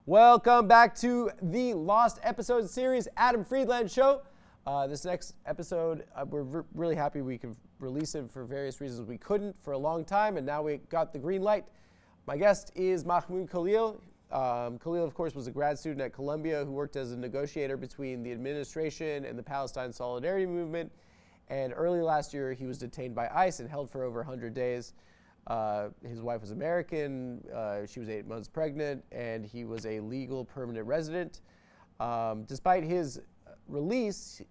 Welcome back to the Lost Episode Series, Adam Friedland Show. This next episode, we're really happy we could release it for various reasons. We couldn't for a long time, and now we got the green light. My guest is MAHMOUD Khalil. Khalil, of course, was a grad student at Columbia who worked as a negotiator between the administration and the Palestine Solidarity Movement. And early last year, he was detained by ICE and held for over 100 days. His wife was American, she was 8 months pregnant, and he was a legal permanent resident. Despite his release,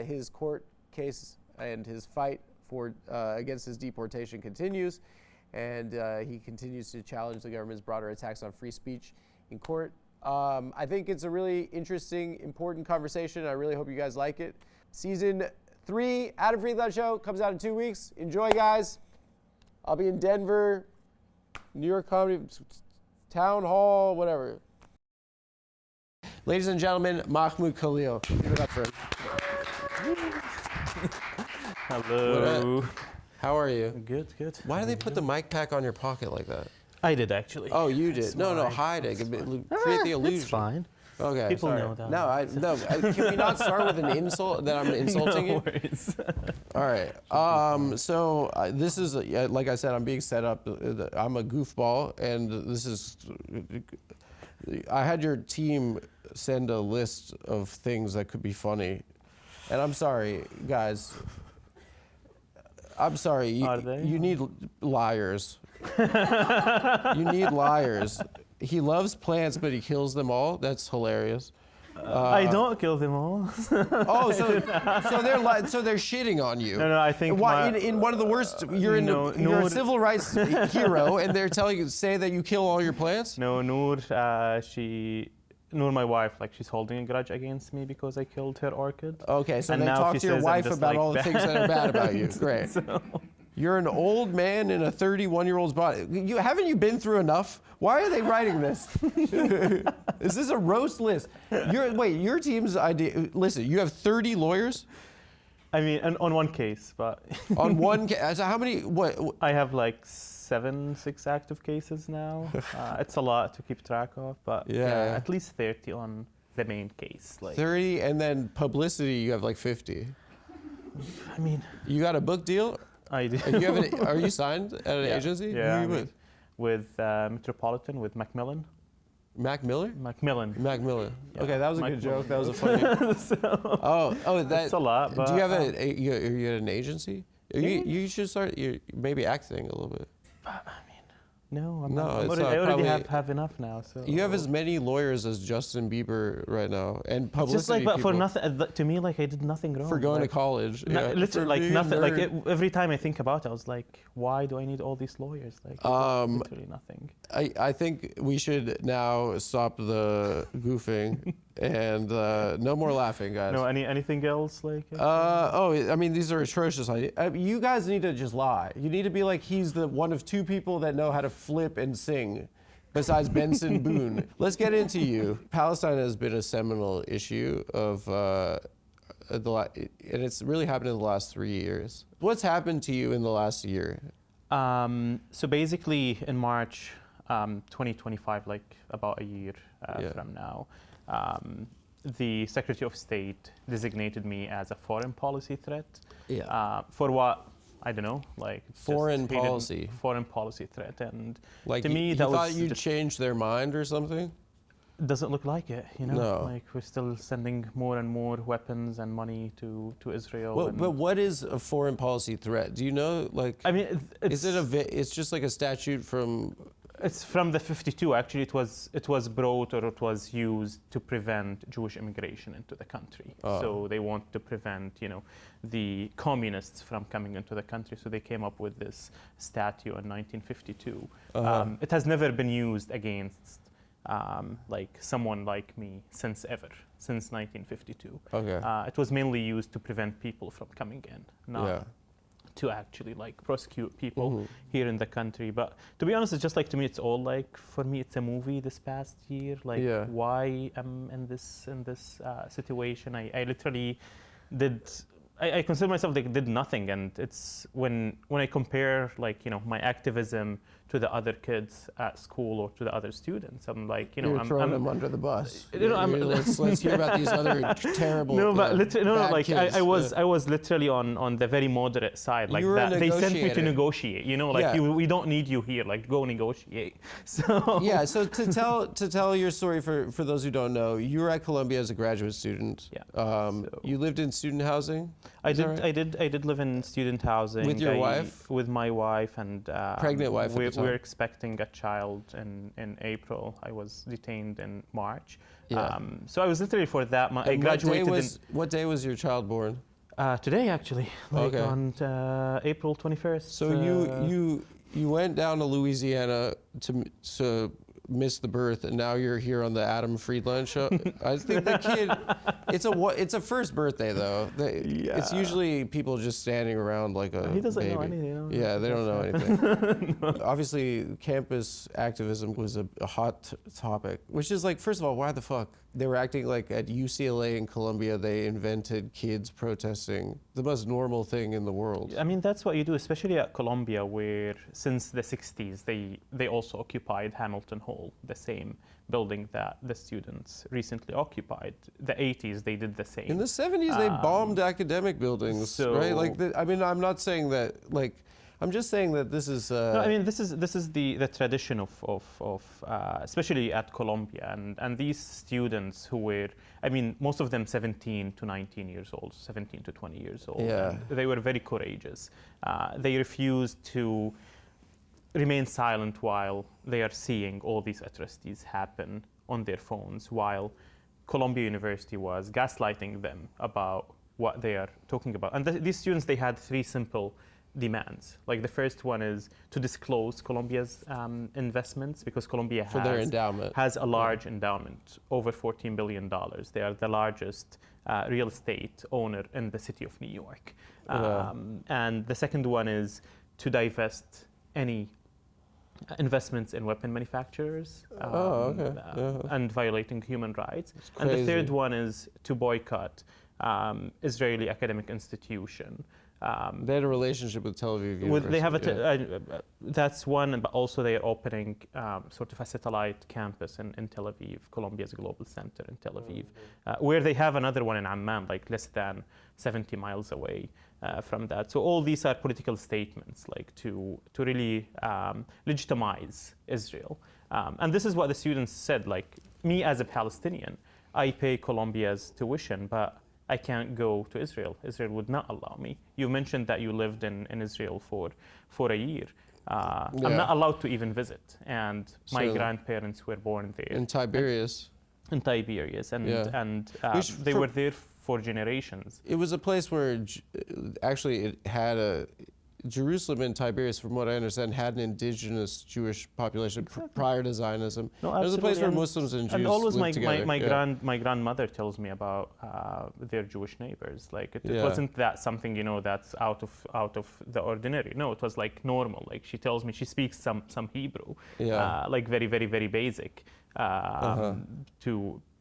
his court case and his fight for against his deportation continues, and he continues to challenge the government's broader attacks on free speech in court. I think it's a really interesting, important conversation. I really hope you guys like it. Season 3, Adam Friedland Show, comes out in 2 weeks. Enjoy, guys. I'll be in Denver, New York Comedy, Town Hall, whatever. Ladies and gentlemen, MAHMOUD Khalil. Give it up for him. Hello. How are you? Good, good. Why do they put the mic pack on your pocket like that? I did actually. Oh, you did? No, hide it. Create the illusion. It's fine. Okay. People sorry. know that. No. Can we not start with an insult that I'm insulting you? No worries. All right. So this is, like I said, I'm being set up. I'm a goofball, and this is. I had your team send a list of things that could be funny, and I'm sorry, guys. I'm sorry. Are they? You need liars. You need liars. He loves plants, but he kills them all. That's hilarious. I don't kill them all. Oh, so they're shitting on you. No, I think in one of the worst. You're a civil rights hero, and they're telling you say that you kill all your plants. No, Noor, my wife, like she's holding a grudge against me because I killed her orchid. Okay, so and they talk to your wife about all the things that are bad about you. Great. So. You're an old man in a 31-year-old's body. Haven't you been through enough? Why are they writing this? Is this a roast list? Your team's idea. Listen, you have 30 lawyers? I mean, on one case, but. On one case? So how many? What? I have like 6 active cases now. It's a lot to keep track of, but yeah, at least 30 on the main case. Like 30, and then publicity, you have like 50. I mean. You got a book deal? I do. Are you signed at an agency? Yeah. Who are you with? With Metropolitan, with Macmillan. Mac Miller? Macmillan. Macmillan. Yeah. Okay, that was a good joke. That was a funny. That's a lot. But, do you have are you at an agency? You should start. You're maybe acting a little bit. No, I'm no, not. I already have enough now. So you have as many lawyers as Justin Bieber right now, and publicity. Just like, but people for nothing. To me, like I did nothing wrong. For going to college. Literally, like nothing. Like every time I think about it, I was like, why do I need all these lawyers? Like literally nothing. I think we should now stop the goofing and no more laughing, guys. No, anything else like? I mean, these are atrocious. You guys need to just lie. You need to be like, he's the one of 2 people that know how to flip and sing, besides Benson Boone. Let's get into you. Palestine has been a seminal issue of, and it's really happened in the last 3 years. What's happened to you in the last year? So basically, in March 2025, like about a year from now, the Secretary of State designated me as a foreign policy threat. Yeah. For what? I don't know, like foreign policy threat, and like to me that was. You thought you'd change their mind or something? Doesn't look like it, you know. No. Like we're still sending more and more weapons and money to Israel. Well, but what is a foreign policy threat? Do you know? Like, I mean, it's just like a statute from. It's from the 52. Actually, it was brought or it was used to prevent Jewish immigration into the country. Oh. So they want to prevent, the communists from coming into the country. So they came up with this statute in 1952. It has never been used against like someone like me since 1952. Okay. It was mainly used to prevent people from coming in, not to actually like prosecute people here in the country. But to be honest, it's just like, to me, it's all like, for me, it's a movie this past year. Like why I'm in this situation. I literally did I consider myself like did nothing, and it's when I compare like my activism to the other kids at school or to the other students, I'm like You're throwing them under the bus. Let's hear about these other terrible. No, but bad kids. I was literally on the very moderate side, like You were a that. They sent me to negotiator. negotiate. We don't need you here. Like go negotiate. So Yeah. So to tell your story for those who don't know, you were at Columbia as a graduate student. Yeah. You lived in student housing. I did live in student housing With your wife? With my wife and Pregnant wife at the time. We're expecting a child in April. I was detained in March. Yeah. So I was literally for that month. I graduated. What day was your child born? Today actually, like Okay. on April 21st. So you went down to Louisiana to miss the birth, and now you're here on the Adam Friedland show. I think the kid, it's a first birthday though. It's usually people just standing around like a He doesn't baby. know anything. Yeah, they don't know anything. Obviously, campus activism was a hot topic, which is like, first of all, why the fuck? They were acting like at UCLA and Columbia, they invented kids protesting, the most normal thing in the world. I mean, that's what you do, especially at Columbia, where since the 60s, they also occupied Hamilton Hall, the same building that the students recently occupied. The 80s, they did the same. In the 70s, they bombed academic buildings, right? Like, I mean, I'm not saying that, like, I'm just saying that this is. No, I mean, this is the tradition of especially at Columbia, and these students who were, I mean, most of them 17 to 19 years old, 17 to 20 years old. Yeah. And they were very courageous. They refused to remain silent while they are seeing all these atrocities happen on their phones, while Columbia University was gaslighting them about what they are talking about. And these students, they had three simple demands. Like the first one is to disclose Columbia's investments, because Columbia their endowment. has a large endowment, over $14 billion. They are the largest real estate owner in the city of New York. And the second one is to divest any investments in weapon manufacturers and violating human rights. And the third one is to boycott Israeli academic institution. They had a relationship with Tel Aviv University. They have that's one, but also they are opening sort of a satellite campus in Tel Aviv, Columbia's global center in Tel Aviv, where they have another one in Amman, like less than 70 miles away from that. So all these are political statements, like to really legitimize Israel. And this is what the students said, like, me as a Palestinian, I pay Columbia's tuition, but I can't go to Israel. Israel would not allow me. You mentioned that you lived in Israel for a year. I'm not allowed to even visit. And my grandparents were born there. In Tiberias. And they were there for generations. It was a place where actually it had Jerusalem and Tiberias, from what I understand, had an indigenous Jewish population prior to Zionism. No, it was a place where Muslims and Jews and always lived together. my grandmother tells me about their Jewish neighbors. Like it wasn't that something that's out of the ordinary. No, it was like normal. Like she tells me she speaks some Hebrew, like very very very basic,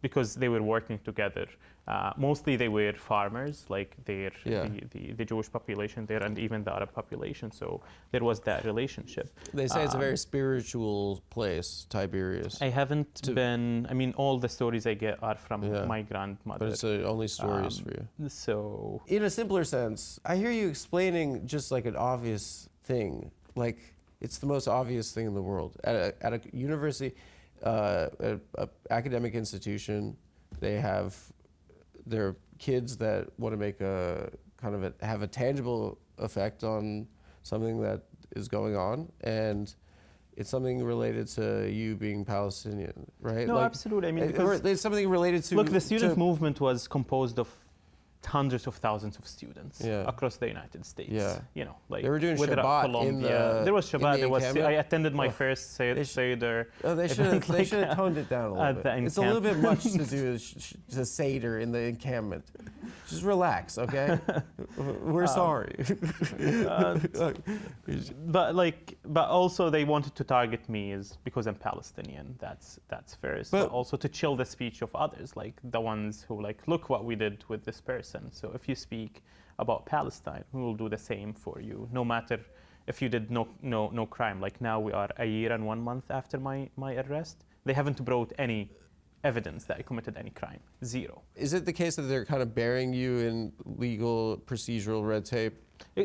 because they were working together. Mostly they were farmers, like the Jewish population there, and even the Arab population. So there was that relationship. They say it's a very spiritual place, Tiberias. I haven't been. I mean, all the stories I get are from my grandmother. But it's only stories for you. So, in a simpler sense, I hear you explaining just like an obvious thing. Like it's the most obvious thing in the world. At a university, an academic institution, they have their kids that want to make have a tangible effect on something that is going on, and it's something related to you being Palestinian, right? No, absolutely. I mean, because there's something related to. Look, the student movement was composed of hundreds of thousands of students across the United States. Yeah. Like they were doing whether Shabbat Columbia. There was Shabbat. I attended my first Seder. Oh, they should have toned it down a little bit. It's a little bit much to do a Seder in the encampment. Just relax, okay? We're sorry. But also they wanted to target me is because I'm Palestinian. That's first. But also to chill the speech of others, like the ones who look what we did with this person. So if you speak about Palestine, we will do the same for you, no matter if you did no crime. Like now we are a year and 1 month after my arrest. They haven't brought any evidence that I committed any crime. Zero. Is it the case that they're kind of burying you in legal procedural red tape?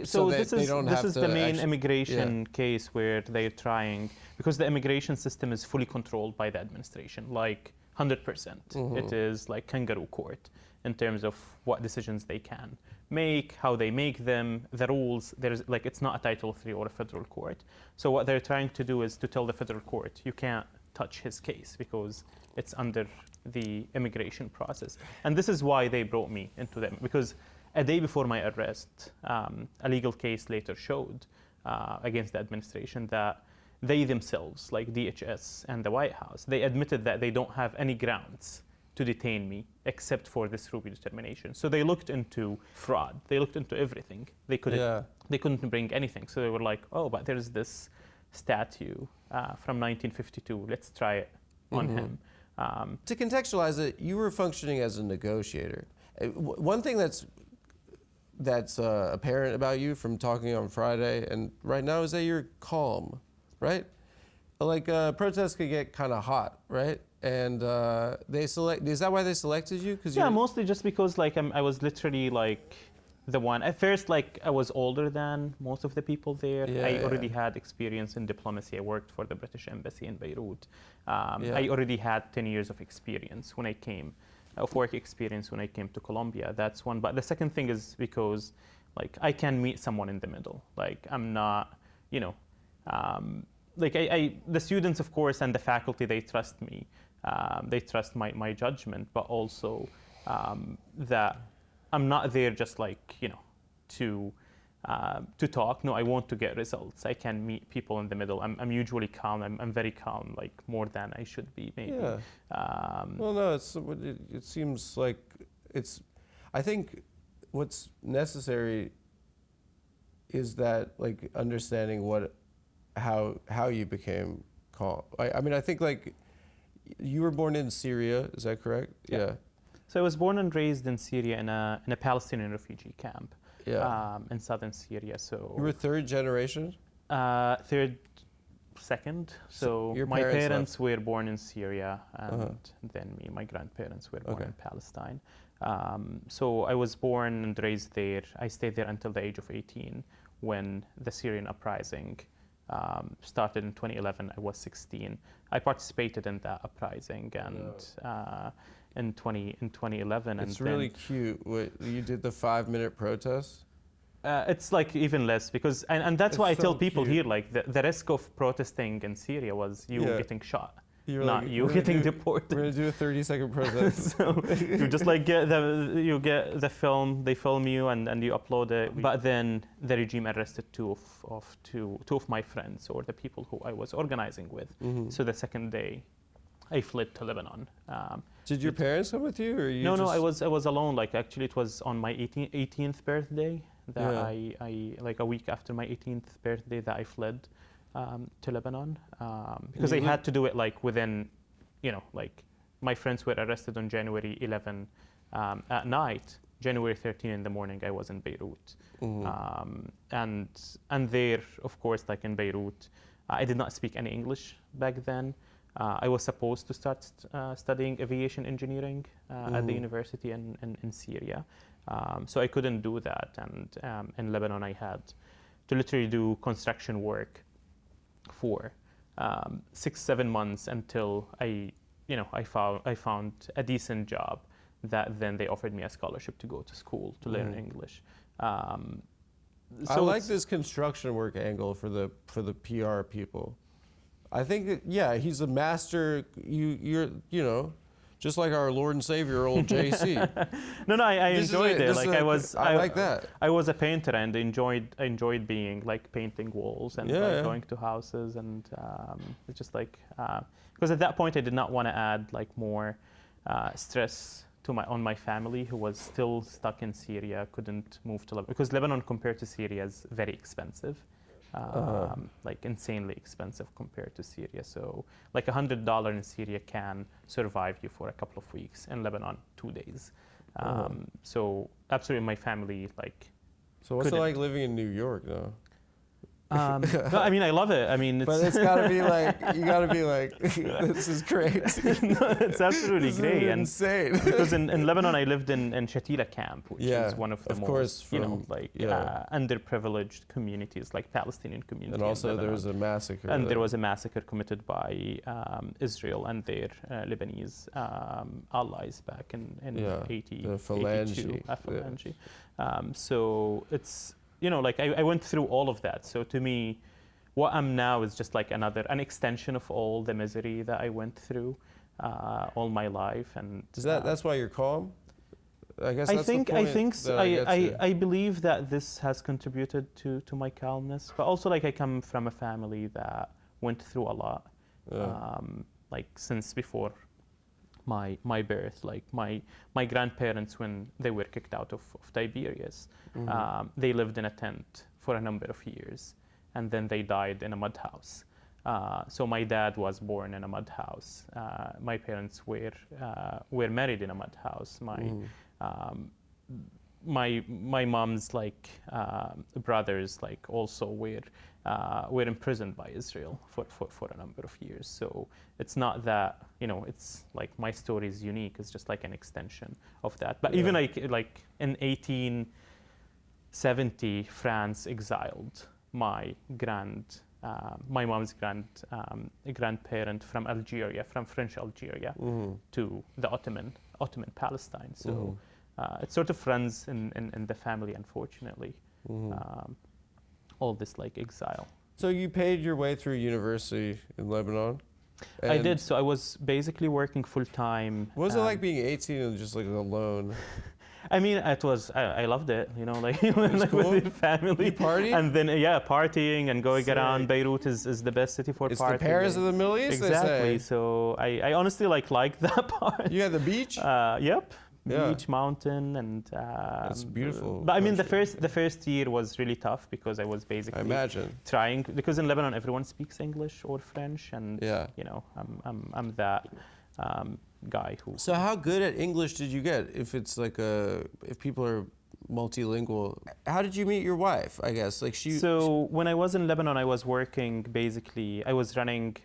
So this is the main immigration case where they're trying, because the immigration system is fully controlled by the administration, like 100%. It is like kangaroo court in terms of what decisions they can make, how they make them, the rules. There's like, it's not a Title III or a federal court. So what they're trying to do is to tell the federal court, you can't touch his case because it's under the immigration process. And this is why they brought me into them, because a day before my arrest, a legal case later showed against the administration that they themselves, like DHS and the White House, they admitted that they don't have any grounds to detain me except for this Ruby determination. So they looked into fraud. They looked into everything. They couldn't bring anything. So they were like, oh, but there's this statue from 1952. Let's try it on him. To contextualize it, you were functioning as a negotiator. One thing that's apparent about you from talking on Friday and right now is that you're calm, right? Like protests could get kind of hot, right? And is that why they selected you? Yeah, mostly just because like I was literally like the one. At first, like I was older than most of the people there. I already had experience in diplomacy. I worked for the British Embassy in Beirut. I already had 10 years of experience when I came, of work experience when I came to Colombia. That's one. But the second thing is because like I can meet someone in the middle. Like I'm not, you know, like the students, of course, and the faculty, they trust me. They trust my judgment, but also that I'm not there just like, you know, to talk. No, I want to get results. I can meet people in the middle. I'm usually calm. I'm very calm, like more than I should be, maybe. Yeah. Well, no, it seems like I think what's necessary is that like understanding how you became calm. I mean, I think like you were born in Syria, is that correct? Yeah. So I was born and raised in Syria in a Palestinian refugee camp in southern Syria. So you were third generation? Second. So my parents were born in Syria, and then my grandparents were born in Palestine. So I was born and raised there. I stayed there until the age of 18 when the Syrian uprising started in 2011. I was 16. I participated in that uprising and in 2011. It's really cute. You did the 5-minute protest? It's like even less because, and that's why I tell people here, like the risk of protesting in Syria was you getting shot. Not you getting deported. We're gonna do a 30-second protest. So you just like get the film, they film you and you upload it. But then the regime arrested two of my friends or the people who I was organizing with. So the second day, I fled to Lebanon. Did your parents come with you, or you? No, I was alone. Like actually, it was on my 18th birthday that I like a week after my 18th birthday that I fled to Lebanon because I had to do it like within, you know, like my friends were arrested on January 11 at night. January 13 in the morning, I was in Beirut, and there, of course, like in Beirut, I did not speak any English back then. I was supposed to start studying aviation engineering at the university in Syria, so I couldn't do that. And in Lebanon, I had to literally do construction work for 6-7 months until I found a decent job that then they offered me a scholarship to go to school to learn English. So I like this construction work angle for the PR people. I think he's a master. You're just like our Lord and Savior, old JC. No, I enjoyed it. Like I like that. I was a painter and enjoyed being like painting walls and going to houses and it's just like because at that point I did not want to add like more stress on my family who was still stuck in Syria, couldn't move to Lebanon because Lebanon compared to Syria is very expensive. Like insanely expensive compared to Syria. So like $100 in Syria can survive you for a couple of weeks. In Lebanon, 2 days. So absolutely my family like So what's it couldn't. like living in New York now? No, I mean, I love it. I mean, But it's gotta be like, you gotta be like, this is crazy. no, it's absolutely This is great. And insane. because in Lebanon, I lived in Shatila camp, which Yeah, is one of the of most, course, you know, from- like yeah. underprivileged communities, like Palestinian community. And in also there Lebanon. was a massacre. And there there. was a massacre committed by Israel and their Lebanese allies back in Yeah, 80, the Phalange. 82, Yeah. Phalange. So it's, you know, like I went through all of that. So to me, what I'm now is just like an extension of all the misery that I went through all my life. And Is that's why you're calm? I guess I that's think the point I think that I get to. I believe that this has contributed to my calmness, but also like I come from a family that went through a lot, like since before my birth. Like my grandparents, when they were kicked out of Tiberias, they lived in a tent for a number of years, and then they died in a mud house. So my dad was born in a mud house. My parents were married in a mud house. My mom's like brothers like also were imprisoned by Israel for a number of years. So it's not that, you know, it's like my story is unique. It's just like an extension of that. But even like in 1870, France exiled my mom's grandparent from Algeria, from French Algeria, to the Ottoman Palestine. So it sort of runs in the family, unfortunately. All this like exile. So you paid your way through university in Lebanon? I did. So I was basically working full time. What was it like being 18 and just like alone? I mean, it was. I loved it. You know, like, cool. with your family. You party? And then partying and going around. Beirut is the best city for It's partying. the Paris of the Middle East, Exactly. they say. So I honestly liked that part. You had the beach? Yep. Yeah. Beach, mountain, and That's beautiful. But I mean, the country. first year was really tough because I was basically I imagine. trying, because in Lebanon everyone speaks English or French, and Yeah. you know, I'm that guy who. So how good at English did you get? If it's like if people are multilingual, how did you meet your wife? I guess like she. So when I was in Lebanon, I was working basically. I was running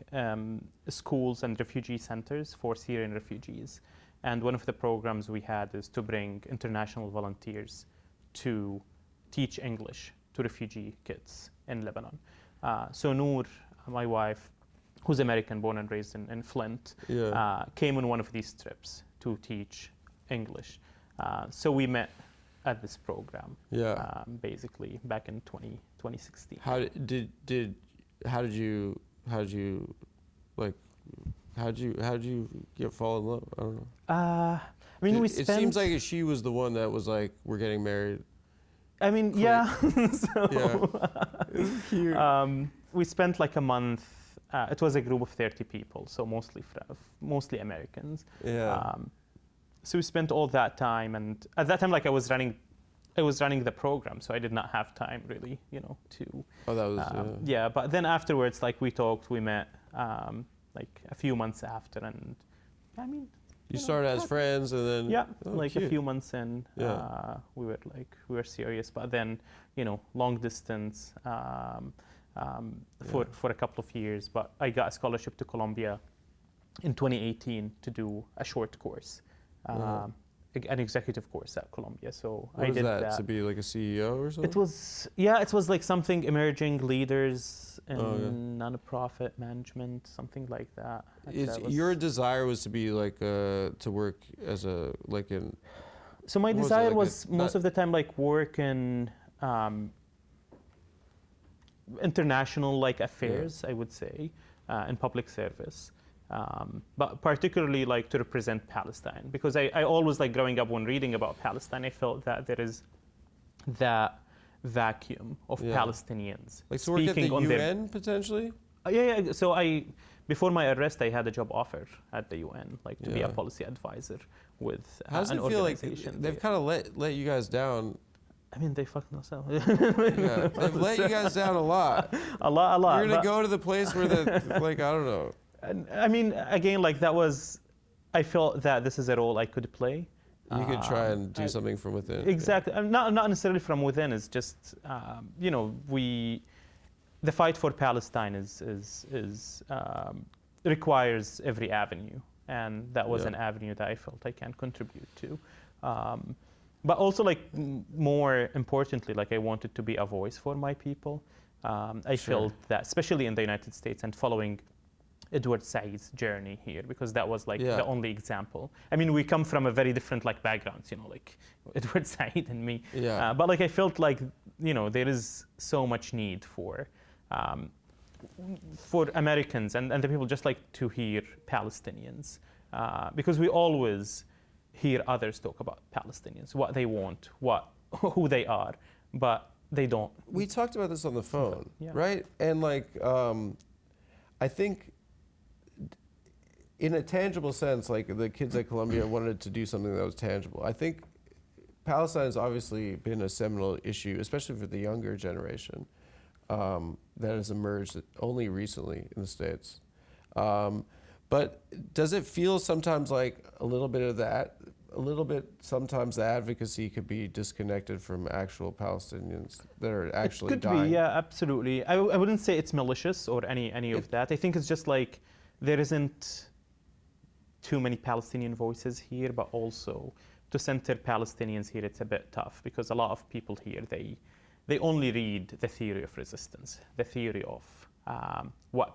schools and refugee centers for Syrian refugees, and one of the programs we had is to bring international volunteers to teach English to refugee kids in Lebanon. So Noor, my wife, who's American, born and raised in Flint, came on one of these trips to teach English. So we met at this program, basically back in 2016. How did you fall in love? I don't know. I mean, we It spent. seems like she was the one that was like, we're getting married. I mean, yeah. So, It's cute. we spent like a month. It was a group of 30 people, so mostly Americans. Yeah. So we spent all that time, and at that time, like I was running the program, so I did not have time really, you know, to. Oh, that was. Yeah, but then afterwards, like we talked, we met, like a few months after, and I mean. You started as friends, and then. Yeah, Oh, like cute. a few months in, we were serious. But then, you know, long distance for a couple of years. But I got a scholarship to Colombia in 2018 to do a short course, an executive course at Columbia. So What I was did that? To be like a CEO or something? It was like something emerging leaders in nonprofit management, something like that. Your desire was to be like to work as So my what was it, desire like was most of the time like work in international like affairs, I would say, in public service. But particularly like to represent Palestine, because I always like growing up when reading about Palestine, I felt that there is that vacuum of Palestinians like to work at the speaking on UN potentially. Yeah. So before my arrest, I had a job offer at the UN, like to be a policy advisor with How does an it feel like organization. they've kind of let you guys down? I mean, they fucked us up. Yeah, they've let you guys down a lot. a lot. You're gonna go to the place where like I don't know. I mean, again, like that was, I felt that this is a role I could play. You could try and do something from within. Exactly. Not necessarily from within. It's just, the fight for Palestine requires every avenue. And that was an avenue that I felt I can contribute to. But also, like, more importantly, like, I wanted to be a voice for my people. I felt that, especially in the United States and following Edward Said's journey here, because that was like the only example. I mean, we come from a very different like backgrounds, like Edward Said and me. Yeah. But like I felt like there is so much need for Americans and the people just like to hear Palestinians, because we always hear others talk about Palestinians, what they want, who they are, but they don't. We talked about this on the phone, right? And like, I think in a tangible sense, like the kids at Columbia wanted to do something that was tangible. I think Palestine has obviously been a seminal issue, especially for the younger generation, that has emerged only recently in the States. But does it feel sometimes like a little bit of that, sometimes the advocacy could be disconnected from actual Palestinians that are actually dying? It could be, yeah, absolutely. I wouldn't say it's malicious or any of that. I think it's just like there isn't too many Palestinian voices here, but also to center Palestinians here, it's a bit tough because a lot of people here, they only read the theory of resistance, the theory of who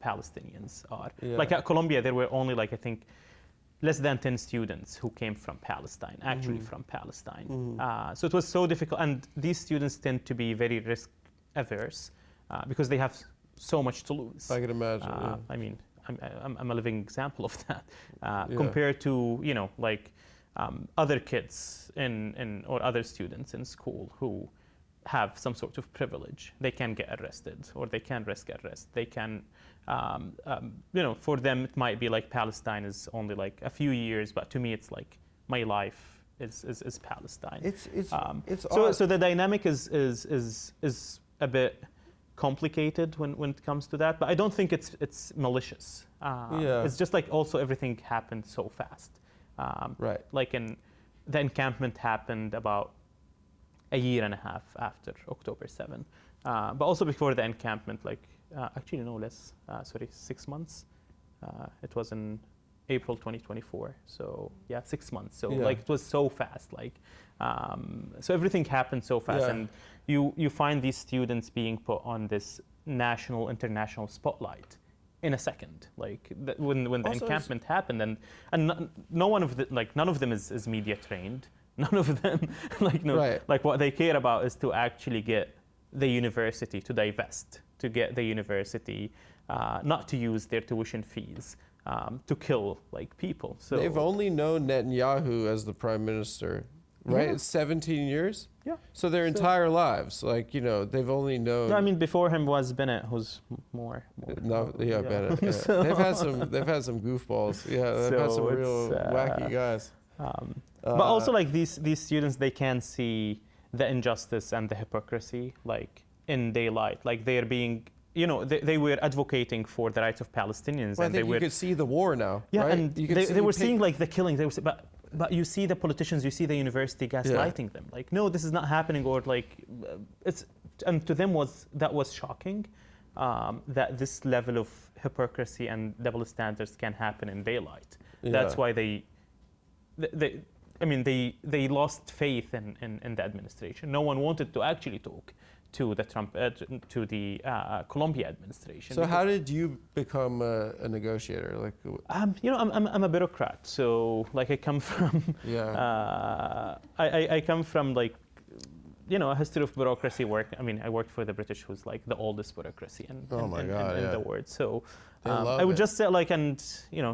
Palestinians are. Yeah. Like at Columbia, there were only like, I think, less than 10 students who came from Palestine, actually from Palestine. So it was so difficult. And these students tend to be very risk averse because they have so much to lose. I can imagine. I mean, I'm a living example of that compared to, other kids or other students in school who have some sort of privilege. They can get arrested or they can risk arrest. They can, for them it might be like Palestine is only like a few years, but to me it's like my life is Palestine. So the dynamic is a bit complicated when it comes to that, but I don't think it's malicious. It's just like also everything happened so fast. Right. Like the encampment happened about a year and a half after October 7. But also before the encampment, like actually no less, 6 months. It was in April 2024. So yeah, 6 months. So like it was so fast. Like so everything happened so fast, and you find these students being put on this national, international spotlight in a second. Like when the encampment happened, and none of them is media trained. None of them like what they care about is to actually get the university to divest, to get the university not to use their tuition fees to kill like people. So they've only known Netanyahu as the prime minister, right? It's 17 years. Yeah. So their entire lives, like they've only known. No, I mean before him was Bennett, who's more No, yeah, Bennett. Yeah. So they've had some goofballs. Yeah, they've had some real wacky guys. But also like these students, they can see the injustice and the hypocrisy like in daylight. Like they're being, they were advocating for the rights of Palestinians, Well, and I they think were. you could see the war now. Yeah, right? and they were seeing like the killing. They were, but you see the politicians, you see the university gaslighting them. Like, no, this is not happening, or like it's. And to them that was shocking, that this level of hypocrisy and double standards can happen in daylight. That's why they lost faith in the administration. No one wanted to actually talk to the Colombia administration. So how did you become a negotiator? Like, I'm a bureaucrat. So like I come from I come from like a history of bureaucracy work. I mean, I worked for the British, who's like the oldest bureaucracy in the world. So I would just say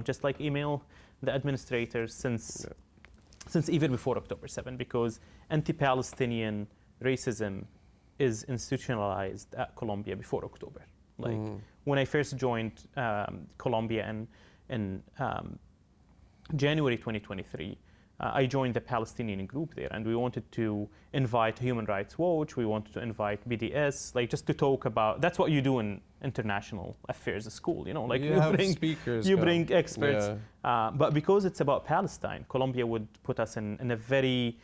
just like email the administrators since even before October 7, because anti-Palestinian racism is institutionalized at Columbia before October. Like when I first joined Columbia in January 2023, I joined the Palestinian group there, and we wanted to invite Human Rights Watch, we wanted to invite BDS, like just to talk about, that's what you do in international affairs school, like you bring speakers, you bring experts. Yeah. But because it's about Palestine, Colombia would put us in a very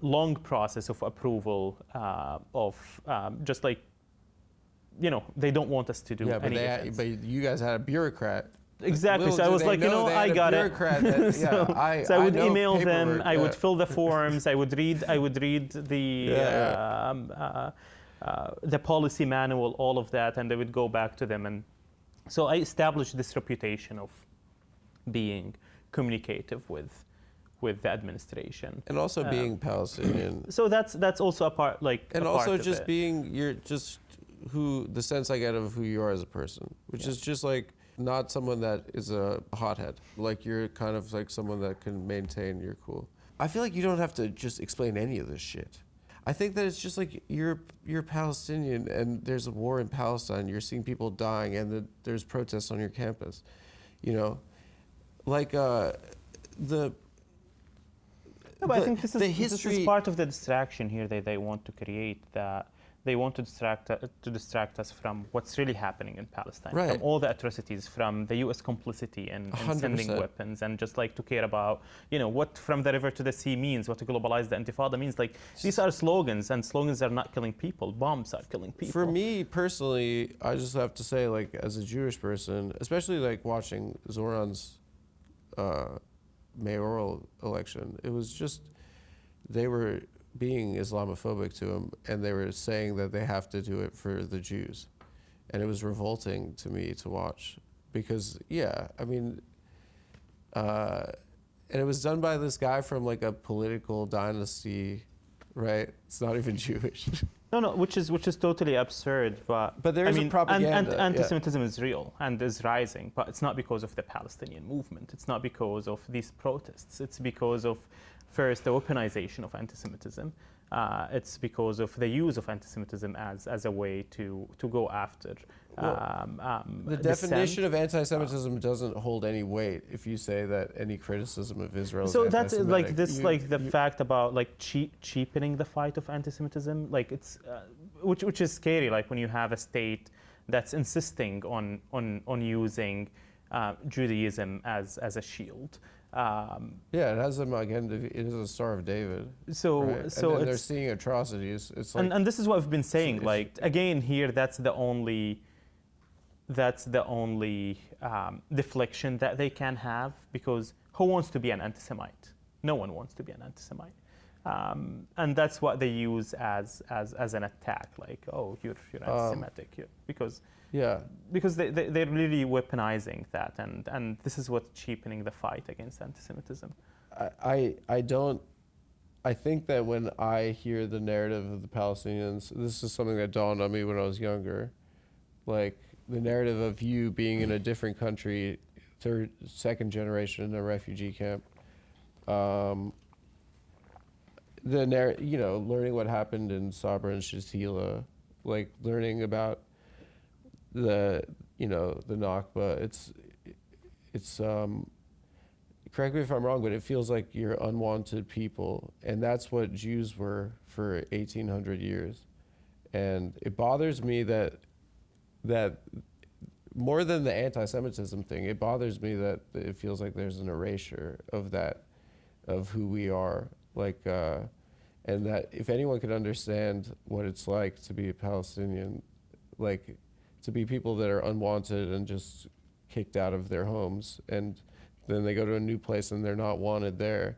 long process of approval of just like, they don't want us to do any events. But you guys had a bureaucrat. Exactly. So I was like, I got it. So I would email them. I would fill the forms. I would read the policy manual, all of that, and I would go back to them. And so I established this reputation of being communicative with the administration, and also being Palestinian. So that's also a part, and also just being the sense I get of who you are as a person, which is just like not someone that is a hothead. Like you're kind of like someone that can maintain your cool. I feel like you don't have to just explain any of this shit. I think that it's just like you're Palestinian and there's a war in Palestine. You're seeing people dying and there's protests on your campus. Like I think this is part of the distraction here that they want to create, that they want to distract us from what's really happening in Palestine, from all the atrocities, from the U.S. complicity in sending weapons, and just like to care about, what from the river to the sea means, what to globalize the Intifada means. Like these are slogans, and slogans are not killing people. Bombs are killing people. For me personally, I just have to say, like as a Jewish person, especially like watching Zoran's mayoral election, it was just they were being Islamophobic to him, and they were saying that they have to do it for the Jews, and it was revolting to me to watch because and it was done by this guy from like a political dynasty, right? It's not even Jewish. No, which is totally absurd. But there's a propaganda. And anti-Semitism is real and is rising, but it's not because of the Palestinian movement. It's not because of these protests. It's because of, first, the weaponization of anti-Semitism. It's because of the use of anti-Semitism as a way to go after. The definition of anti-Semitism doesn't hold any weight if you say that any criticism of Israel is anti-Semitic. That's the fact about like cheapening the fight of anti-Semitism. Like it's which is scary. Like when you have a state that's insisting on using Judaism as a shield. It has them again. It is a Star of David. So and they're seeing atrocities. It's like, and this is what I've been saying. Like again, here that's the only deflection that they can have, because who wants to be an anti-Semite? No one wants to be an anti-Semite, and that's what they use as an attack. Like, oh, you're anti-Semitic, because they're really weaponizing that, and this is what's cheapening the fight against anti-Semitism. I think that when I hear the narrative of the Palestinians, this is something that dawned on me when I was younger, like the narrative of you being in a different country, second generation in a refugee camp, learning what happened in Sabra and Shatila, like learning about the Nakba. It's correct me if I'm wrong, but it feels like you're unwanted people, and that's what Jews were for 1,800 years. And it bothers me that more than the anti-Semitism thing, it bothers me that it feels like there's an erasure of that, of who we are, and that if anyone could understand what it's like to be a Palestinian, like to be people that are unwanted and just kicked out of their homes, and then they go to a new place and they're not wanted there,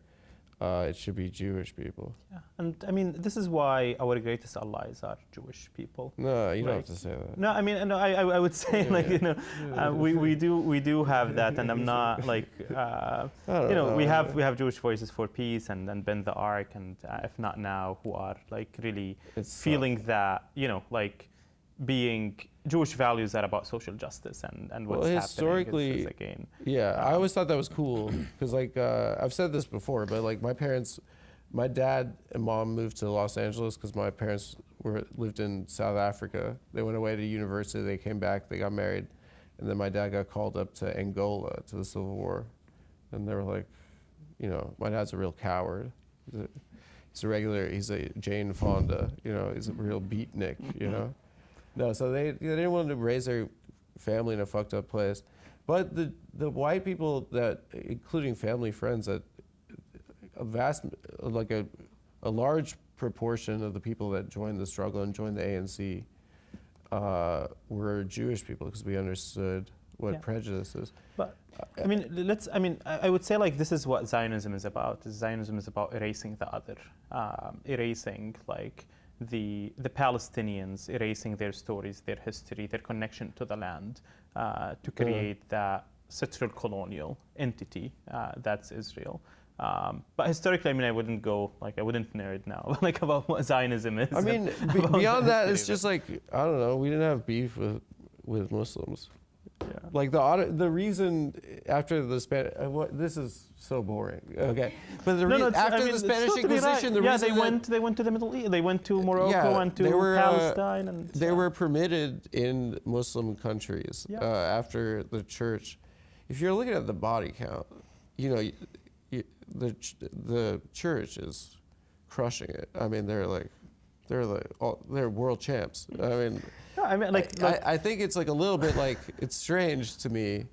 it should be Jewish people. Yeah, and I mean, this is why our greatest allies are Jewish people. No, you don't have to say that. No, I mean, no, I would say we do have that, and I'm not like we have Jewish Voices for Peace and Bend the Arc, and if not now, who are like really feeling that being Jewish values are about social justice and what's historically, happening again. I always thought that was cool because I've said this before, but like my dad and mom moved to Los Angeles because my parents lived in South Africa. They went away to university, they came back, they got married, and then my dad got called up to Angola to the Civil War, and they were like, you know, my dad's a real coward. He's a Jane Fonda, you know, he's a real beatnik, you know. No, so they didn't want to raise their family in a fucked up place. But the white people that, including family, friends, that a large proportion of the people that joined the struggle and joined the ANC were Jewish people, because we understood what prejudice is. But I would say like this is what Zionism is about. Zionism is about erasing the other, erasing like the Palestinians, erasing their stories, their history, their connection to the land, to create that central colonial entity that's Israel. But historically, I mean, I wouldn't nerd now like about what Zionism is. I mean, beyond that, it's just like, I don't know, we didn't have beef with Muslims. Yeah. Like the reason after the Spanish, this is so boring. Okay, but after the Spanish Inquisition, the reason they went to the Middle East, they went to Morocco and to Palestine, and they were permitted in Muslim countries after the church. If you're looking at the body count, you know, the church is crushing it. I mean, they're world champs. I mean. No, I mean, I think it's like a little bit like, it's strange to me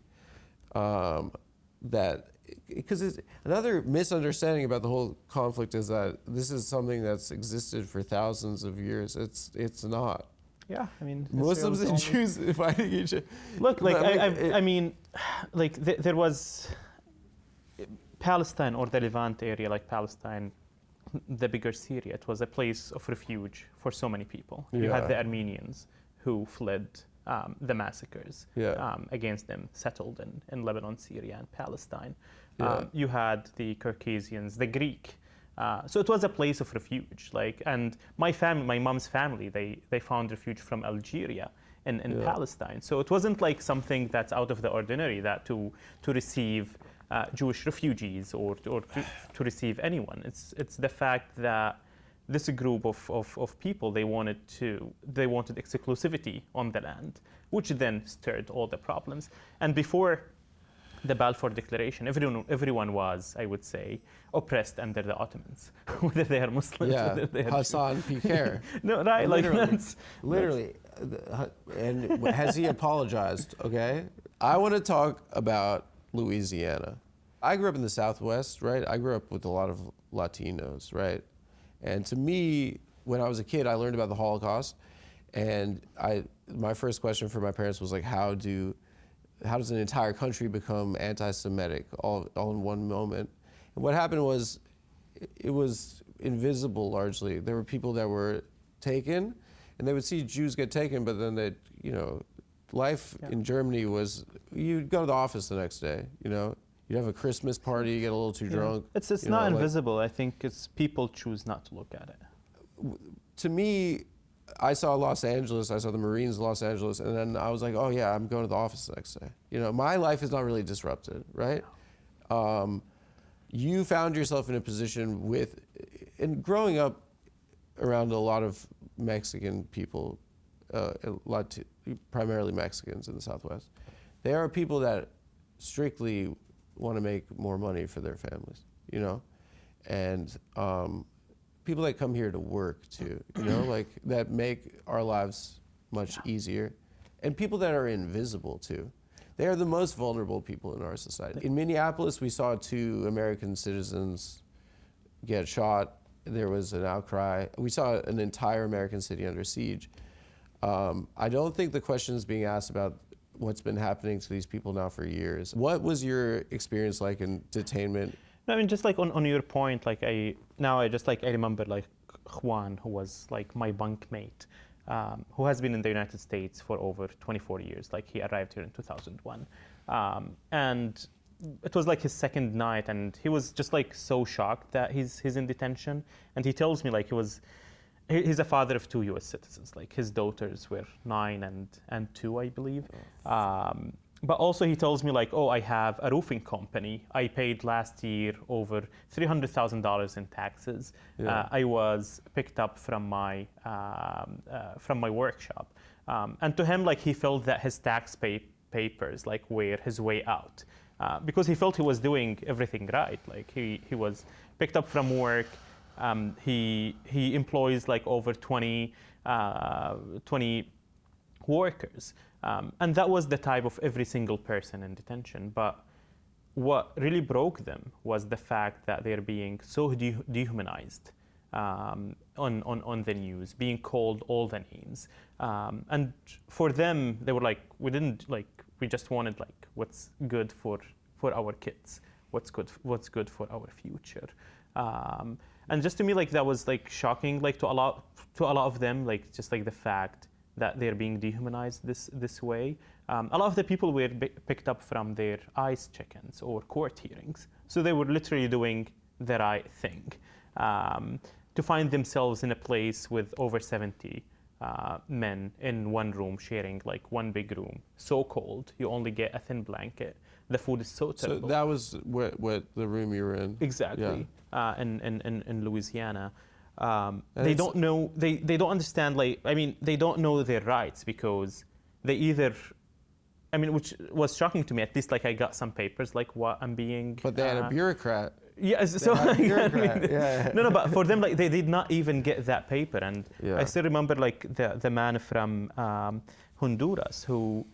that, because another misunderstanding about the whole conflict is that this is something that's existed for thousands of years. It's not. Yeah, I mean, Muslims and Jews fighting each other. Look, like I mean, like there was Palestine, or the Levant area, like Palestine, the bigger Syria. It was a place of refuge for so many people. You had the Armenians who fled the massacres against them, settled in Lebanon, Syria, and Palestine. You had the Caucasians, the Greek. So it was a place of refuge. Like, and my mom's family, they found refuge from Algeria in Palestine. So it wasn't like something that's out of the ordinary that to receive Jewish refugees or to receive anyone. It's the fact that this group of people, they wanted exclusivity on the land, which then stirred all the problems. And before the Balfour Declaration, everyone was, I would say, oppressed under the Ottomans, whether they are Muslims, whether they are Hassan Piquer. No, right, like literally. And has he apologized? Okay, I want to talk about Louisiana. I grew up in the Southwest, right? I grew up with a lot of Latinos, right? And to me, when I was a kid, I learned about the Holocaust, and my first question for my parents was like, how does an entire country become anti-Semitic all in one moment? And what happened was, it was invisible largely. There were people that were taken, and they would see Jews get taken, but then life in Germany was, you'd go to the office the next day, you know? You'd have a Christmas party, you get a little too drunk. It's not invisible. I think it's people choose not to look at it. To me, I saw Los Angeles, I saw the Marines in Los Angeles, and then I was like, oh yeah, I'm going to the office the next day. You know, my life is not really disrupted, right? You found yourself in a position and growing up around a lot of Mexican people, primarily Mexicans in the Southwest, they are people that strictly want to make more money for their families, you know? And people that come here to work too, you know, like that make our lives much easier. And people that are invisible too. They are the most vulnerable people in our society. In Minneapolis, we saw 2 American citizens get shot. There was an outcry. We saw an entire American city under siege. I don't think the question is being asked about what's been happening to these people now for years. What was your experience like in detainment? No, I mean, just like on your point, like I remember like Juan, who was like my bunkmate, who has been in the United States for over 24 years. Like he arrived here in 2001. And it was like his second night, and he was just like so shocked that he's in detention. And he tells me like he's a father of 2 U.S. citizens. Like his daughters were 9 and 2, I believe. But also he tells me like, oh, I have a roofing company. I paid last year over $300,000 in taxes. I was picked up from my workshop. And to him, like he felt that his tax papers like were his way out. because he felt he was doing everything right. Like he was picked up from work. He employs like over 20 workers. And that was the type of every single person in detention. But what really broke them was the fact that they're being so dehumanized on the news, being called all the names. And for them, they were like, we just wanted like what's good for our kids, what's good for our future. And just to me, like that was like shocking, like to a lot of them, like just like the fact that they're being dehumanized this way. A lot of the people were picked up from their ICE check-ins or court hearings, so they were literally doing the right thing. To find themselves in a place with over 70 men in one room sharing like one big room, so cold, you only get a thin blanket. The food is so terrible. So that was what the room you were in? Exactly. Yeah. In Louisiana. They don't know, they don't understand, like, I mean, they don't know their rights because they either, I mean, which was shocking to me, at least like I got some papers, like what I'm being. But they had a bureaucrat. Yeah, so yeah. No, but for them, like they did not even get that paper. And I still remember like the man from Honduras who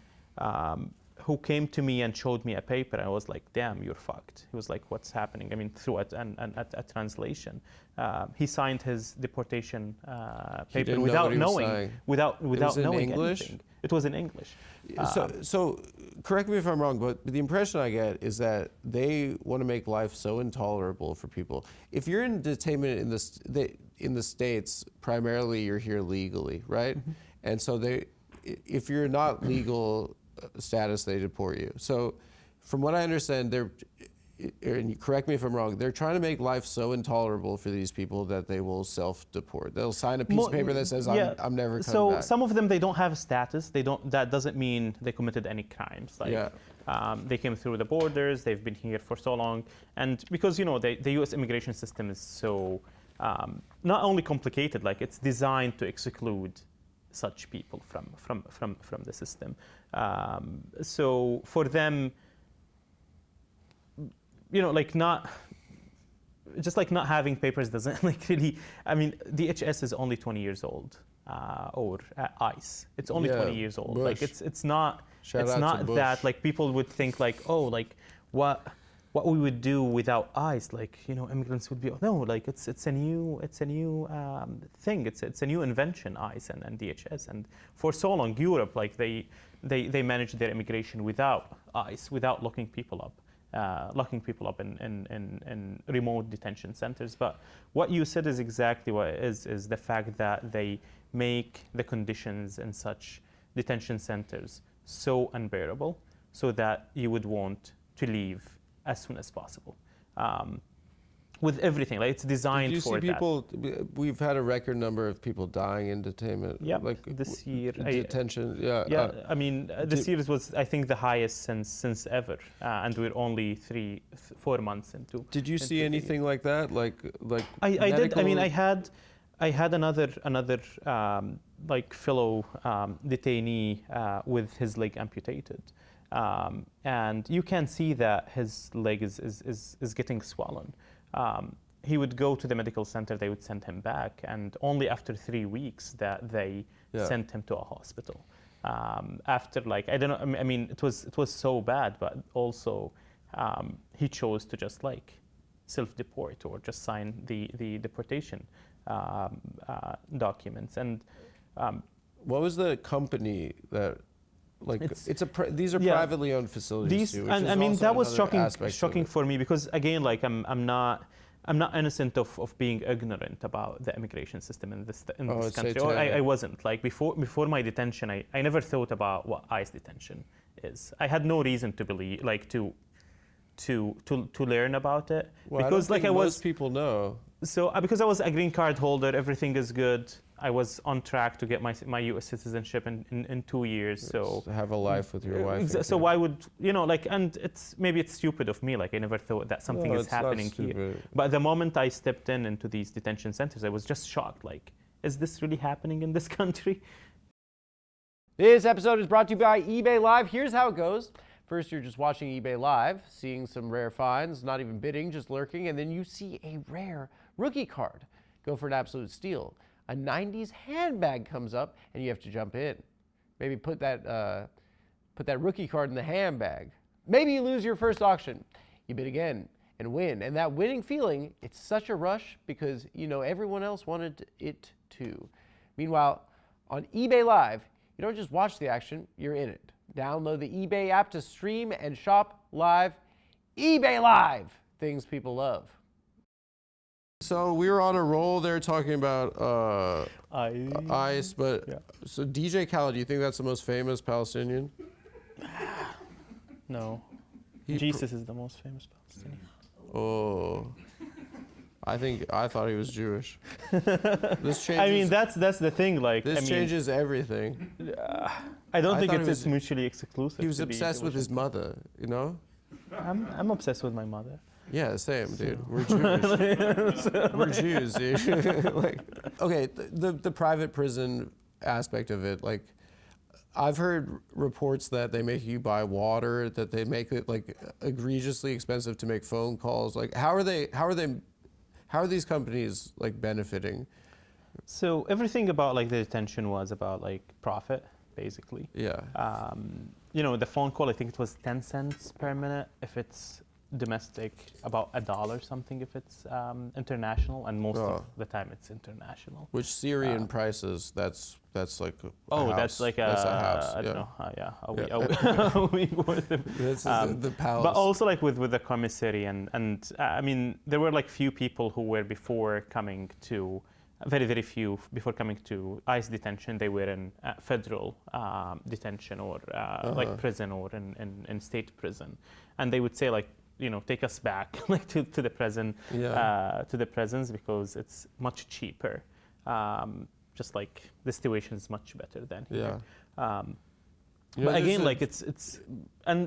came to me and showed me a paper. I was like, damn, you're fucked. He was like, what's happening? I mean, through a translation. He signed his deportation paper without knowing English? anything. It was in English. So correct me if I'm wrong, but the impression I get is that they want to make life so intolerable for people. If you're in detainment in the States, primarily you're here legally, right? Mm-hmm. And so if you're not legal status, they deport you. So from what I understand, and correct me if I'm wrong, they're trying to make life so intolerable for these people that they will self-deport. They'll sign a piece of paper that says, I'm never coming back. So some of them, they don't have status. That doesn't mean they committed any crimes. Like, they came through the borders, they've been here for so long. And because, the US immigration system is so, not only complicated, like it's designed to exclude such people from the system. So for them, not having papers doesn't like really. I mean, DHS is only 20 years old, or ICE. It's only 20 years old. Bush. Like it's not. Shout it's out not to Bush. that like people would think like, oh, like what we would do without ICE, like immigrants would be. No, like it's a new thing. It's a new invention, ICE and DHS. And for so long, Europe, like they managed their immigration without ICE, without locking people up in remote detention centers. But what you said is exactly what it is the fact that they make the conditions in such detention centers so unbearable, so that you would want to leave as soon as possible. With everything, like it's designed for that. Did you see people? We've had a record number of people dying in detainment. Yeah, like this year. Detention. I mean, this year was, I think, the highest since ever, and we're only 4 months into. Did you see anything like that? Like I did. I mean, I had another like fellow detainee with his leg amputated. And you can see that his leg is getting swollen. He would go to the medical center, they would send him back, and only after 3 weeks that they sent him to a hospital. After like, I don't know, I mean, it was so bad, but also he chose to just like self-deport or just sign the deportation documents. And what was the company that? Like these are privately owned facilities too, and I mean that was shocking for me because again, like I'm not innocent of being ignorant about the immigration system in this country. I wasn't like before my detention. I never thought about what ICE detention is. I had no reason to believe to learn about it because most people know. So because I was a green card holder, everything is good. I was on track to get my U.S. citizenship in 2 years. So have a life with your wife. So why would and maybe it's stupid of me. Like I never thought that something is happening here. But the moment I stepped into these detention centers, I was just shocked. Like, is this really happening in this country? This episode is brought to you by eBay Live. Here's how it goes. First, you're just watching eBay Live, seeing some rare finds, not even bidding, just lurking, and then you see a rare rookie card go for an absolute steal. A 90s handbag comes up, and you have to jump in. Maybe put that rookie card in the handbag. Maybe you lose your first auction. You bid again and win. And that winning feeling, it's such a rush because you know everyone else wanted it too. Meanwhile, on eBay Live, you don't just watch the action, you're in it. Download the eBay app to stream and shop live. eBay Live, things people love. So we were on a roll there talking about ICE, but Yeah. so DJ Khaled, do you think that's the most famous Palestinian? No. He Jesus is the most famous Palestinian. Oh, I thought he was Jewish. This changes. I mean, that's the thing. Like, this I mean, changes everything. I don't I think thought it's mutually exclusive. He was to be obsessed with Jewish. his mother, you know? I'm obsessed with my mother. Yeah, same, dude. We're Jewish. We're Jews, dude. Like, okay, the private prison aspect of it, like, I've heard reports that they make you buy water, that they make it like egregiously expensive to make phone calls. Like, how are these companies like benefiting? So everything about like the detention was about like profit, basically. Yeah. You know, the phone call, I think it was 10 cents per minute if it's domestic, about $1 something if it's international, and most of the time it's international. Which Syrian prices? That's like a house. That's like that's a house. I don't yeah. know. A week worth of. This is the palace. But also like with the commissary and I mean there were like few people who were before coming to very few before coming to ICE detention. They were in federal detention or like prison or in state prison, and they would say like, you know, take us back like to the prison, to the prisons because it's much cheaper. Just like the situation is much better than here. Yeah. But again, like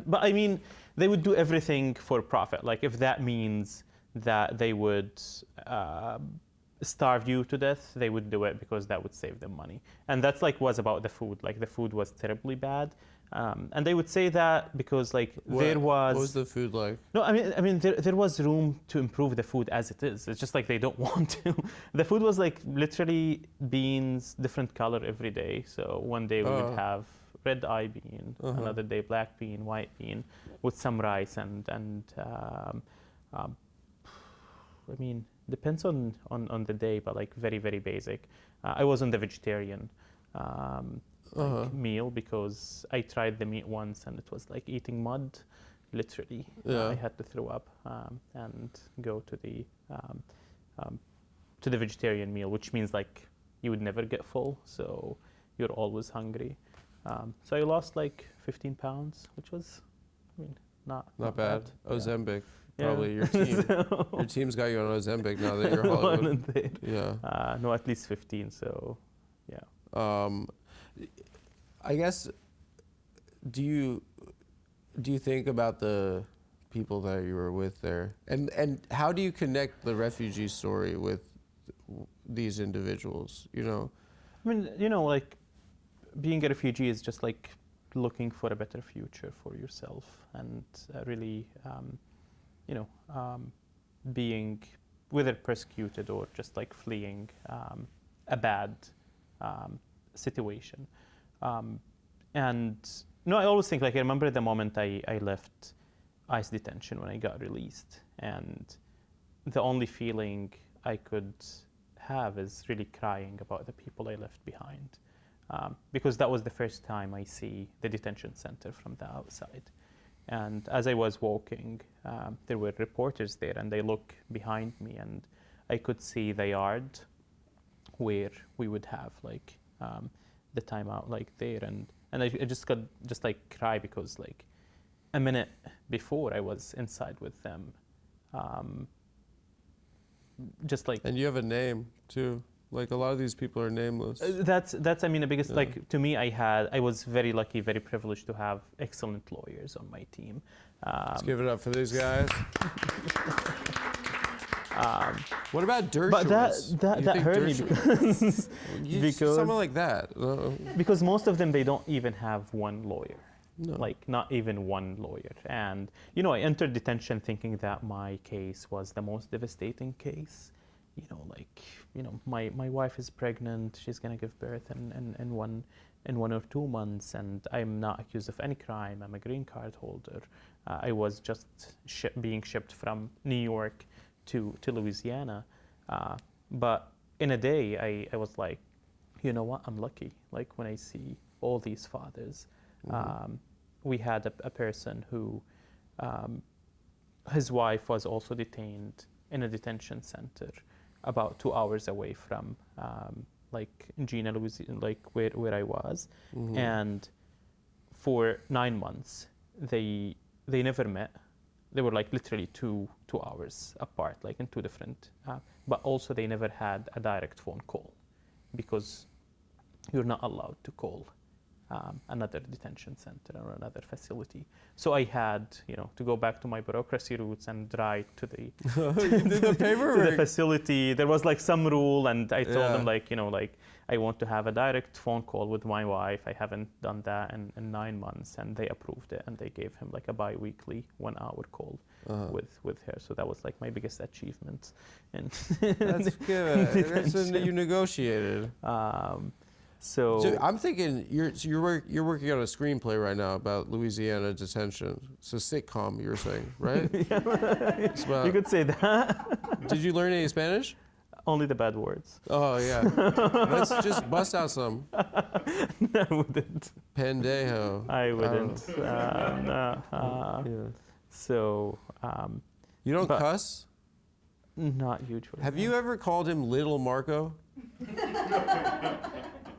but I mean, they would do everything for profit. Like if that means that they would starve you to death, they would do it because that would save them money. And that's like was about the food. Like the food was terribly bad. And they would say that because like there was... What was the food like? No, I mean there was room to improve the food as it is. It's just like they don't want to. The food was like literally beans, different color every day. So one day we would have red eye bean, another day black bean, white bean, with some rice and I mean, depends on the day, but like very basic. I was on the vegetarian meal because I tried the meat once and it was like eating mud, literally. I had to throw up and go to the vegetarian meal, which means like you would never get full, so you're always hungry. So I lost like 15 pounds, which was, I mean, not bad. Ozempic. Yeah. Probably your team. Your team's got you on Ozempic now that you're Hollywood. Yeah. No, at least 15. So, yeah. I guess. Do you think about the people that you were with there, and how do you connect the refugee story with these individuals? You know. I mean, you know, like being a refugee is just like looking for a better future for yourself and really. You know, being whether persecuted or just like fleeing a bad situation. And no, I always think like I remember the moment I left ICE detention when I got released, and the only feeling I could have is really crying about the people I left behind, because that was the first time I see the detention center from the outside. And as I was walking, there were reporters there, and they look behind me, and I could see the yard where we would have like the timeout like there, and I just got like cry because like a minute before I was inside with them, just like. And you have a name too. Like a lot of these people are nameless. That's I mean the biggest like to me I was very lucky, very privileged to have excellent lawyers on my team. Let's give it up for these guys. What about dirt But shorts? that hurt me because someone like that. because most of them they don't even have one lawyer. No. Like not even one lawyer. And, you know, I entered detention thinking that my case was the most devastating case. You know, like, you know, my wife is pregnant, she's gonna give birth in 1 or 2 months, and I'm not accused of any crime. I'm a green card holder. I was just being shipped from New York to Louisiana. But in a day, I was like, you know what, I'm lucky. Like when I see all these fathers. We had a person who, his wife was also detained in a detention center about 2 hours away from like Gina, Louisiana, like where I was. And for 9 months, they never met. They were like literally two hours apart, like in two different, but also they never had a direct phone call because you're not allowed to call another detention center or another facility. So I had, you know, to go back to my bureaucracy roots and write to the, to the facility. There was like some rule, and I told them like, you know, like I want to have a direct phone call with my wife. I haven't done that in 9 months, and they approved it, and they gave him like a bi-weekly 1 hour call with her. So that was like my biggest achievement. And that's good. That's when you negotiated. So I'm thinking you're working on a screenplay right now about Louisiana detention. It's a sitcom, you were saying, right? You could say that. Did you learn any Spanish? Only the bad words. Oh yeah. Let's just bust out some. I wouldn't. Pendejo. I wouldn't. No. So. You don't cuss? Not usually. Have you ever called him Little Marco?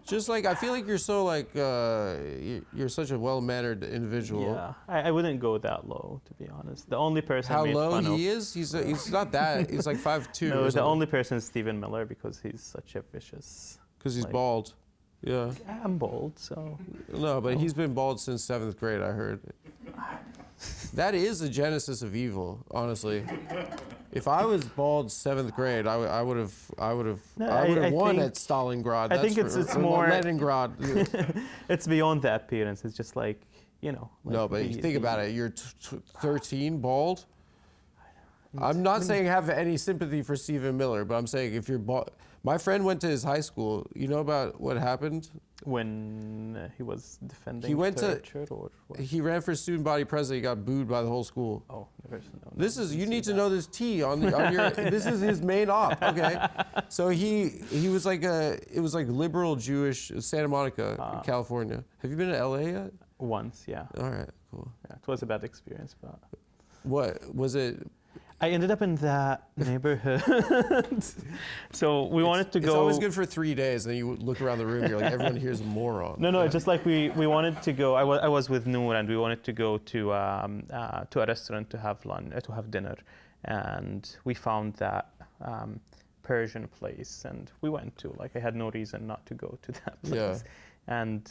Just like, I feel like you're so like, you're such a well-mannered individual. Yeah, I wouldn't go that low, to be honest. The only person How I made low fun he of, is? He's not that. He's like 5'2". No, the only person is Stephen Miller because he's such a vicious. Because he's like, bald. Yeah. I'm bald, so. No, but he's been bald since 7th grade, I heard. That is the genesis of evil, honestly. If I was bald 7th grade, I would have won at Stalingrad. I think it's more Leningrad. It's beyond the appearance. It's just like, you know. Like no, but you think about it. You're 13, bald. I'm not saying have any sympathy for Stephen Miller, but I'm saying if you're bald. My friend went to his high school. You know about what happened? When he was defending he went torture or what? He ran for student body president. He got booed by the whole school. Oh, no, this is, you need to know this T on your, this is his main op, okay? So he was like it was like liberal Jewish, Santa Monica, California. Have you been to LA yet? Once, yeah. All right, cool. Yeah, it was a bad experience, but. What, was it? I ended up in that neighborhood. So we wanted to go. It's always good for 3 days, and then you look around the room, you're like, everyone here's a moron. No, it's just like we wanted to go. I was with Noor, and we wanted to go to a restaurant to have lunch, to have dinner, and we found that Persian place, and we went to. Like I had no reason not to go to that place, and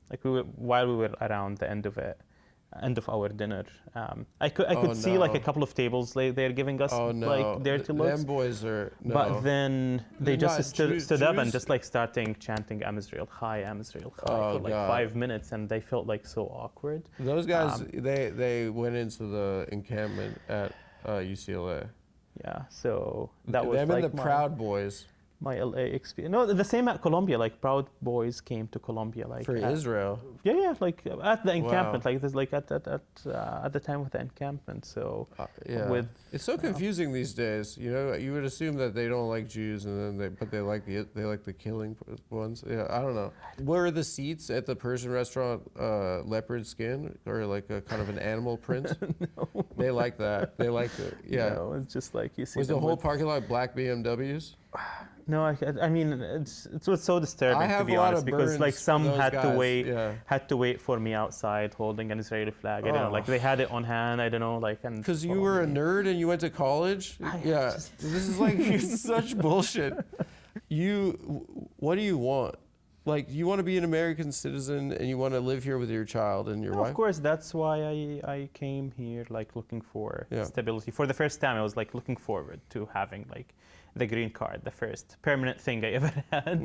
like while we were around the end of our dinner, I could see like a couple of tables they're giving us like dirty looks. Them boys are. No. But then they just stood up and just like starting chanting "Am Israel High, Am Israel High" for like 5 minutes, and they felt like so awkward. Those guys, they went into the encampment at UCLA. Yeah, so that was them like and the Proud Boys. My LA experience. No, the same at Columbia. Like Proud Boys came to Columbia, like for Israel. Yeah, like at the encampment, like this, like at the time of the encampment. So it's so confusing these days. You know, you would assume that they don't like Jews, and then they like the killing ones. Yeah, I don't know. Were the seats at the Persian restaurant leopard skin or like a kind of an animal print? No. They like that. They liked it. Yeah. No, it's just like you see. Was the whole parking lot black BMWs? No, I mean it's what's so disturbing to be honest, because like some had to wait for me outside holding an Israeli flag. I don't know, like they had it on hand. I don't know, like and because you were a nerd and you went to college. This is like such bullshit. What do you want? Like you want to be an American citizen and you want to live here with your child and your wife? Of course, that's why I came here, like looking for stability. For the first time, I was like looking forward to having like the green card, the first permanent thing I ever had.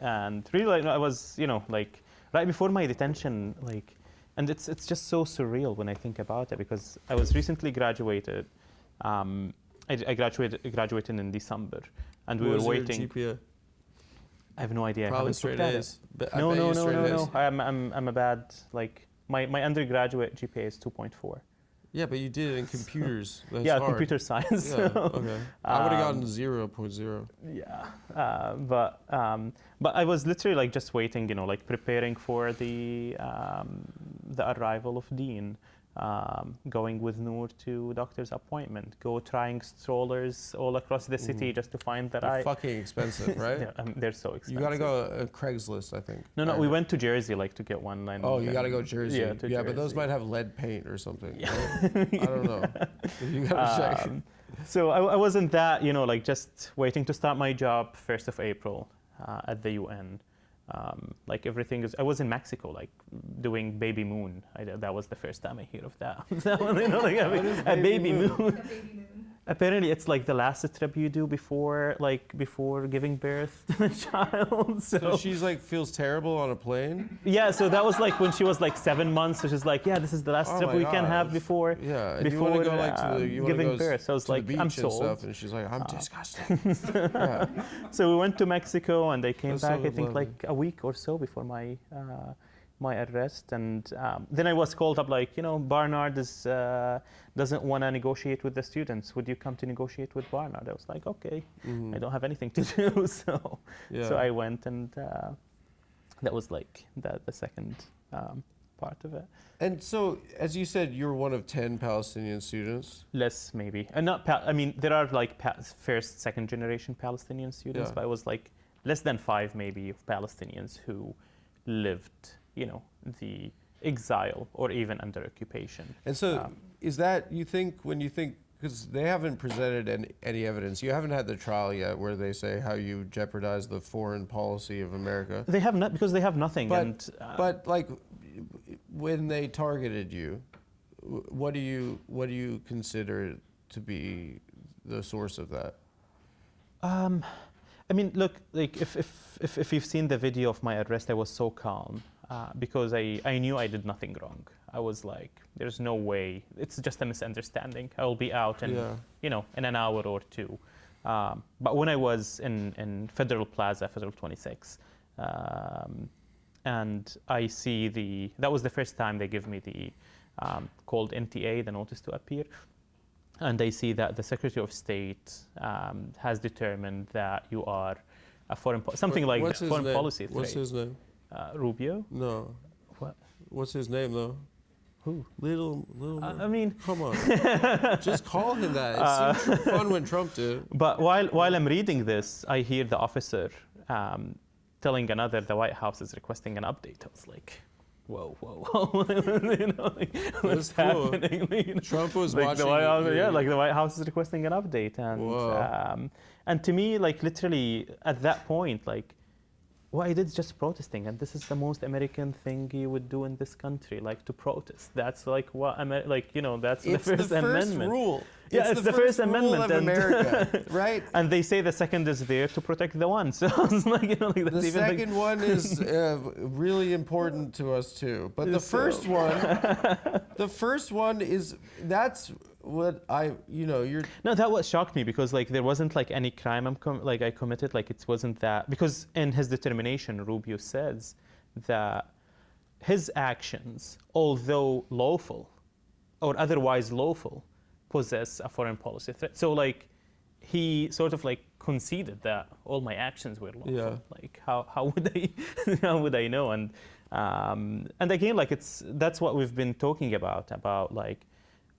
And really, like, I was, you know, like right before my detention, like, and it's just so surreal when I think about it, because I was recently graduated. I graduated in December, and we were waiting. What was your GPA? I have no idea. Probably I haven't straight looked at A's. it. No. I'm a bad, like, my undergraduate GPA is 2.4. Yeah, but you did it in computers. That's Yeah, hard. computer science. Yeah, okay. I would have gotten 0.0. Yeah, but I was literally like just waiting, like preparing for the arrival of Dean, going with Noor to doctor's appointment, go trying strollers all across the city just to find that They're fucking expensive, right? Yeah, they're so expensive. You gotta go Craigslist, I think. No, we went to Jersey like to get one. Oh, you gotta go Jersey. Yeah, Jersey. But those might have lead paint or something. Yeah. Right? I don't know. You gotta check. So I wasn't that, like just waiting to start my job 1st of April at the UN. Like everything is, I was in Mexico, like doing baby moon. That was the first time I hear of that. A baby moon. Apparently, it's like the last trip you do before giving birth to a child. So she's like feels terrible on a plane. Yeah, so that was like when she was like 7 months. So she's like, yeah, this is the last trip we can have before. Yeah, and before you want to go like to the, giving birth. So I was like, I'm sold. Stuff, and she's like, I'm disgusted. Yeah. So we went to Mexico, and they came back. So I think like a week or so before my arrest, and then I was called up like, Barnard doesn't want to negotiate with the students. Would you come to negotiate with Barnard? I was like, okay, I don't have anything to do, so I went, and that was like the second part of it. And so, as you said, you're one of 10 Palestinian students. Less maybe, and not. I mean, there are like first, second generation Palestinian students, but I was like less than 5 maybe of Palestinians who lived, the exile or even under occupation. And so, is that, you think, when you think, because they haven't presented any evidence, you haven't had the trial yet where they say how you jeopardize the foreign policy of America. They have not, because they have nothing. But like, when they targeted you, what do you consider to be the source of that? I mean, look, like if you've seen the video of my arrest, I was so calm because I knew I did nothing wrong. I was like, there's no way. It's just a misunderstanding. I will be out in, in an hour or two. But when I was in Federal Plaza, Federal 26, and I see that was the first time they give me the called NTA, the notice to appear. And I see that the Secretary of State has determined that you are a foreign policy threat. What's his name? Rubio? No. What? What's his name though? Who? Little. I mean, come on. Just call him that. It seemed fun when Trump did. But while I'm reading this, I hear the officer telling another, the White House is requesting an update. I was like, whoa. What's happening? Trump was like watching. The White House is requesting an update, and to me, like literally at that point, like what I did is just protesting, and this is the most American thing you would do in this country, like to protest. That's like what that's the First Amendment. Rule. Yeah, it's the First Amendment of America, right? And they say the second is there to protect the one. So I was like, that's the second one is really important to us too. But the first one is that's what you're. No, that what shocked me, because like there wasn't like any crime I committed. Like it wasn't that, because in his determination, Rubio says that his actions, although lawful or otherwise lawful, possess a foreign policy threat. So like he sort of like conceded that all my actions were lawful. Yeah. Like how would I know? And again, like that's what we've been talking about like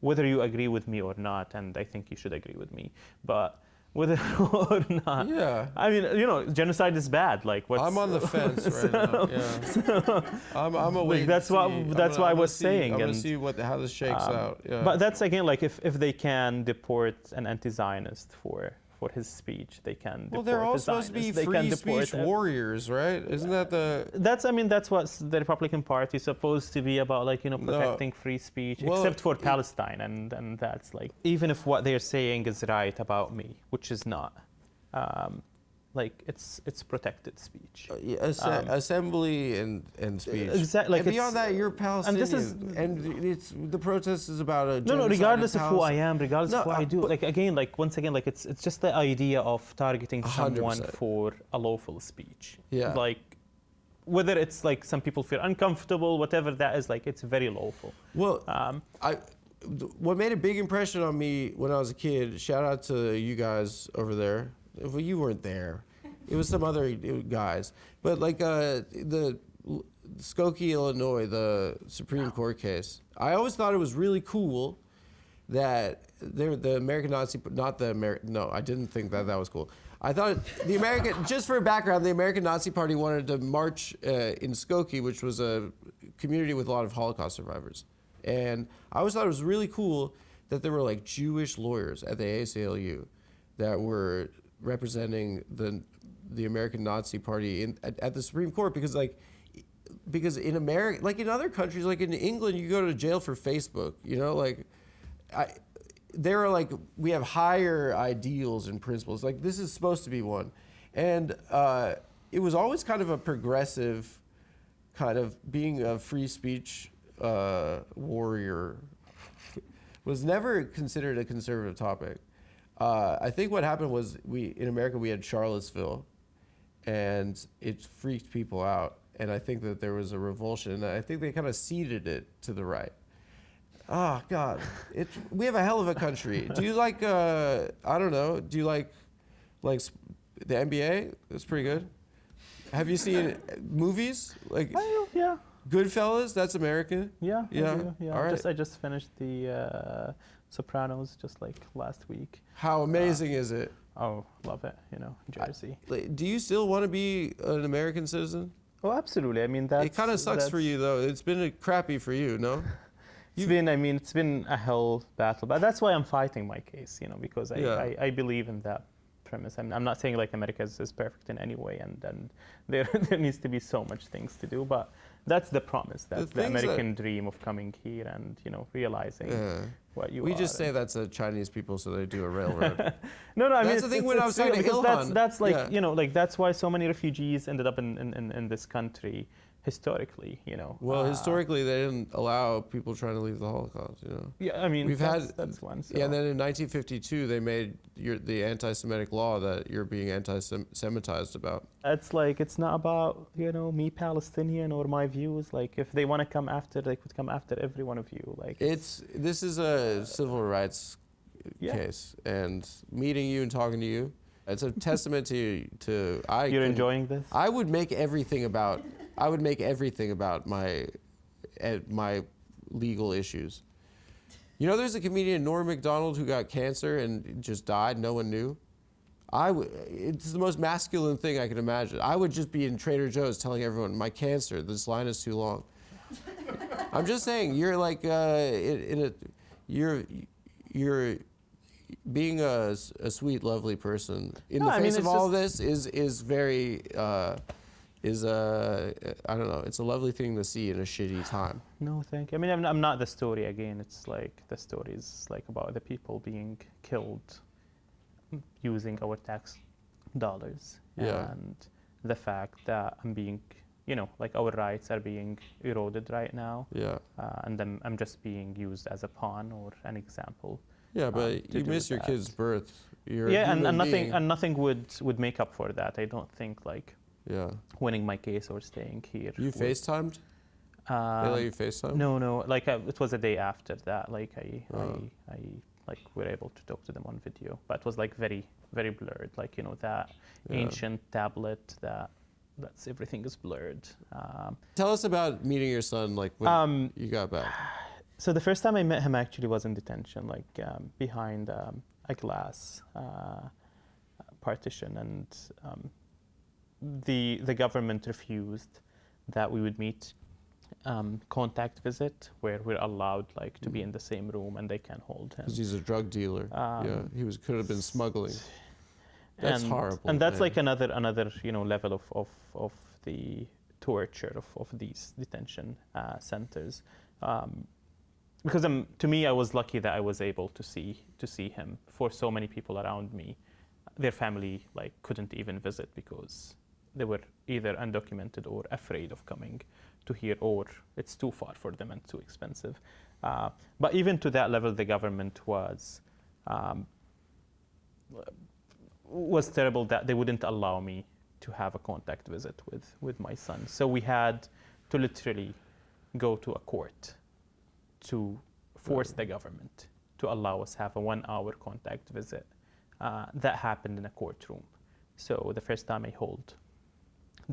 whether you agree with me or not, and I think you should agree with me, but whether or not. Yeah. I mean, genocide is bad. Like I'm on the fence right now. Yeah. I'm a wait. That's what I was saying. I'm gonna see how this shakes out. Yeah. But that's again like if they can deport an anti-Zionist for his speech, they can. Well, they're all supposed to be free speech warriors, right? Isn't that the? That's what the Republican Party is supposed to be about, like protecting free speech, except for Palestine, and that's like even if what they're saying is right about me, which is not. like it's protected speech. Assembly and speech. Exactly. Like and beyond that, you're Palestinian, and it's the protest is about a no, regardless of who I am, regardless of No, what I do, like again, like once again, like it's just the idea of targeting someone 100%. for a lawful speech. Yeah. Like whether it's like some people feel uncomfortable, whatever that is, like it's very lawful. Well, what made a big impression on me when I was a kid, shout out to you guys over there. Well, you weren't there. It was some other guys. But like the Skokie, Illinois, the Supreme Court case, I always thought it was really cool that the American Nazi, not the American, no, I didn't think that was cool. I thought the American, just for background, the American Nazi Party wanted to march in Skokie, which was a community with a lot of Holocaust survivors. And I always thought it was really cool that there were like Jewish lawyers at the ACLU that were representing the American Nazi Party at the Supreme Court, because in America, like in other countries, like in England, you go to jail for Facebook, you know, like there are like, we have higher ideals and principles. Like this is supposed to be one. And it was always kind of a progressive kind of being a free speech warrior was never considered a conservative topic. I think what happened was in America we had Charlottesville, and it freaked people out. And I think that there was a revulsion. And I think they kind of ceded it to the right. Oh God, we have a hell of a country. Do you like I don't know? Do you like the NBA? That's pretty good. Have you seen movies like? Yeah. Goodfellas, that's American. Yeah. Yeah. I do, yeah. All right. I just finished the Sopranos just like last week. How amazing is it? Oh, love it. You know, Jersey. Do you still want to be an American citizen? Oh, absolutely. I mean, that's. It kind of sucks for you though. It's been crappy for you, no? It's been a hell battle, but that's why I'm fighting my case. You know, because I believe in that premise. I'm not saying like America is perfect in any way, and there needs to be so much things to do, but that's the promise. That's the American dream of coming here and, you know, realizing what you are. We just say that's the Chinese people, so they do a railroad. No, I mean, that's the thing when I was talking to Ilhan. That's like, you know, like that's why so many refugees ended up in this country historically, you know. Well, historically, they didn't allow people trying to leave the Holocaust, you know. Yeah, I mean, that's one. So. Yeah, and then in 1952, they made the anti-Semitic law that you're being anti-Semitized about. It's like, it's not about, you know, me Palestinian or my views. Like, if they want to come after, they could come after every one of you. Like, this is a civil rights case, and meeting you and talking to you, it's a testament to You're enjoying this? I would make everything about my legal issues. You know, there's a comedian, Norm Macdonald, who got cancer and just died. No one knew. It's the most masculine thing I can imagine. I would just be in Trader Joe's telling everyone, my cancer, this line is too long. I'm just saying, you're like, you're being a sweet, lovely person in the face of all of this is very, I don't know, it's a lovely thing to see in a shitty time. No, thank you. I mean, I'm not the story again. It's like the story is like about the people being killed using our tax dollars. Yeah. And the fact that I'm being, you know, like our rights are being eroded right now. Yeah. And then I'm just being used as a pawn or an example. Yeah, but you miss your kid's birth. And nothing would make up for that. I don't think, like, yeah, winning my case or staying here. You FaceTimed? They let you FaceTime? No. Like it was a day after that. Like I like were able to talk to them on video, but it was like very, very blurred. Like, you know, that ancient tablet that's everything is blurred. Tell us about meeting your son. Like when you got back. So the first time I met him actually was in detention, like behind a glass partition, and the government refused that we would meet contact visit, where we're allowed like to be in the same room and they can hold him. Because he's a drug dealer. He could have been smuggling. That's horrible. And that's like another you know level of the torture of these detention centers. Because to me, I was lucky that I was able to see him. For so many people around me, their family like couldn't even visit because they were either undocumented or afraid of coming to here, or it's too far for them and too expensive. But even to that level, the government was terrible that they wouldn't allow me to have a contact visit with my son. So we had to literally go to a court to force the government to allow us have a 1-hour contact visit. That happened in a courtroom. So the first time I held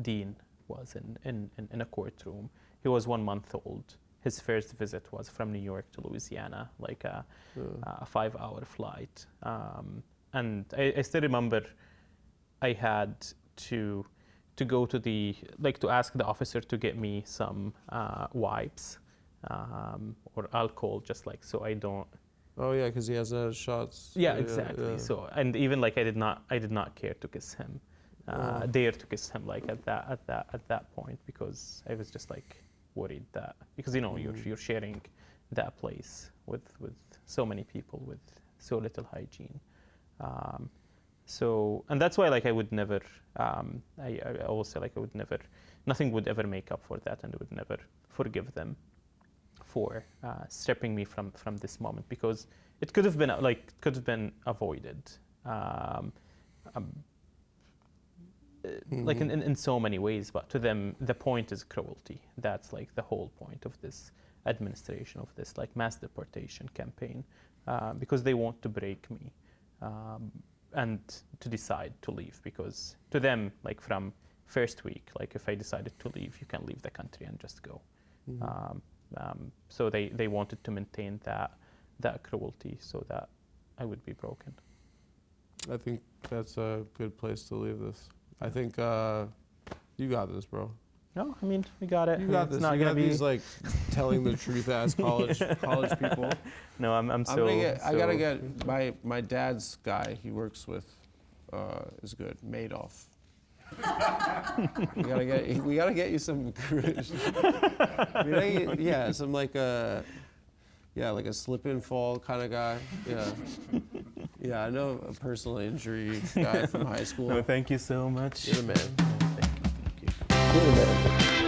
Dean was in a courtroom. He was 1 month old. His first visit was from New York to Louisiana, like a 5-hour flight. And I still remember I had to go to to ask the officer to get me some wipes or alcohol, just like so I don't. Oh yeah, because he has shots. Yeah, exactly. Yeah. So, and even like I did not care to kiss him, dare to kiss him like at that point, because I was just like worried that, because you're sharing that place with so many people with so little hygiene. So, and that's why like I would never, I always say like I would never, nothing would ever make up for that, and I would never forgive them for stripping me from this moment, because it could have been avoided, like in so many ways. But to them, the point is cruelty. That's like the whole point of this administration, of this like mass deportation campaign, because they want to break me and to decide to leave. Because to them, like from first week, like if I decided to leave, you can leave the country and just go. So they wanted to maintain that cruelty so that I would be broken. I think that's a good place to leave this. I think you got this, bro. No, I mean, we got it. You got this. You got these like telling the truth as college people. No, I'm so. I gotta get my dad's guy he works with is good. Madoff. we gotta get you some some like a slip and fall kind of guy. Yeah, I know a personal injury guy from high school. No, thank you so much. You're the man. Thank you. You're the man.